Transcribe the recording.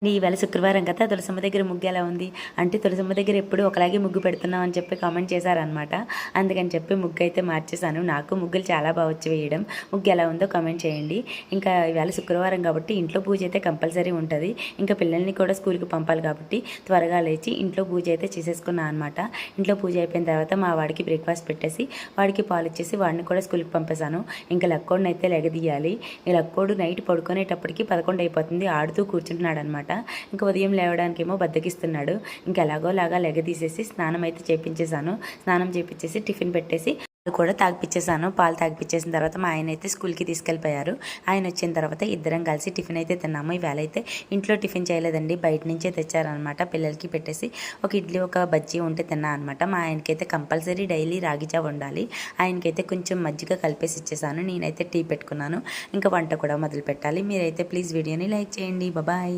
ఈవేళ శుక్రవారం కదా, తులసమ్మ దగ్గర ముగ్గు ఎలా ఉంది అంటే, తులసమ్మ దగ్గర ఎప్పుడు ఒకలాగే ముగ్గు పెడుతున్నాం అని చెప్పి కామెంట్ చేశారనమాట. అందుకని చెప్పి ముగ్గు అయితే మార్చేశాను. నాకు ముగ్గులు చాలా బాగా వచ్చి వేయడం. ముగ్గు ఎలా ఉందో కామెంట్ చేయండి. ఇంకా ఈవేళ శుక్రవారం కాబట్టి ఇంట్లో పూజ అయితే కంపల్సరీ ఉంటుంది. ఇంకా పిల్లల్ని కూడా స్కూల్కి పంపాలి కాబట్టి త్వరగా లేచి ఇంట్లో పూజ అయితే చేసేసుకున్నాను అనమాట. ఇంట్లో పూజ అయిపోయిన తర్వాత మా వాడికి బ్రేక్ఫాస్ట్ పెట్టేసి వాడికి పాలు ఇచ్చేసి వాడిని కూడా స్కూల్కి పంపేశాను. ఇంకా లక్కోడిని అయితే లెగదీయాలి. ఈ లక్కోడు నైట్ పడుకునేటప్పటికి 11 అయిపోతుంది, ఆడుతూ కూర్చుంటున్నాడు అనమాట. ఇంకా ఉదయం లేవడానికేమో బద్దకిస్తున్నాడు. ఇంకా ఎలాగోలాగా లెగదీసేసి స్నానం అయితే చేపించేశాను. స్నానం చేపించేసి టిఫిన్ పెట్టేసి కూడా తాగిపించేసాను. పాలు తాగిపించేసిన తర్వాత మా ఆయన అయితే స్కూల్కి తీసుకెళ్ళిపోయారు. ఆయన వచ్చిన తర్వాత ఇద్దరం కలిసి టిఫిన్ అయితే తిన్నాము. ఈవేళ అయితే ఇంట్లో టిఫిన్ చేయలేదండి, బయట నుంచే తెచ్చారనమాట. పిల్లలకి పెట్టేసి ఒక ఇడ్లీ ఒక బజ్జీ ఉంటే తిన్నా అనమాట. మా ఆయనకైతే కంపల్సరీ డైలీ రాగి జావ ఉండాలి. ఆయనకైతే కొంచెం మజ్జిగ కలిపేసి ఇచ్చేసాను. నేనైతే టీ పెట్టుకున్నాను. ఇంకా వంట కూడా మొదలు పెట్టాలి. మీరైతే ప్లీజ్ వీడియోని లైక్ చేయండి. బాయ్.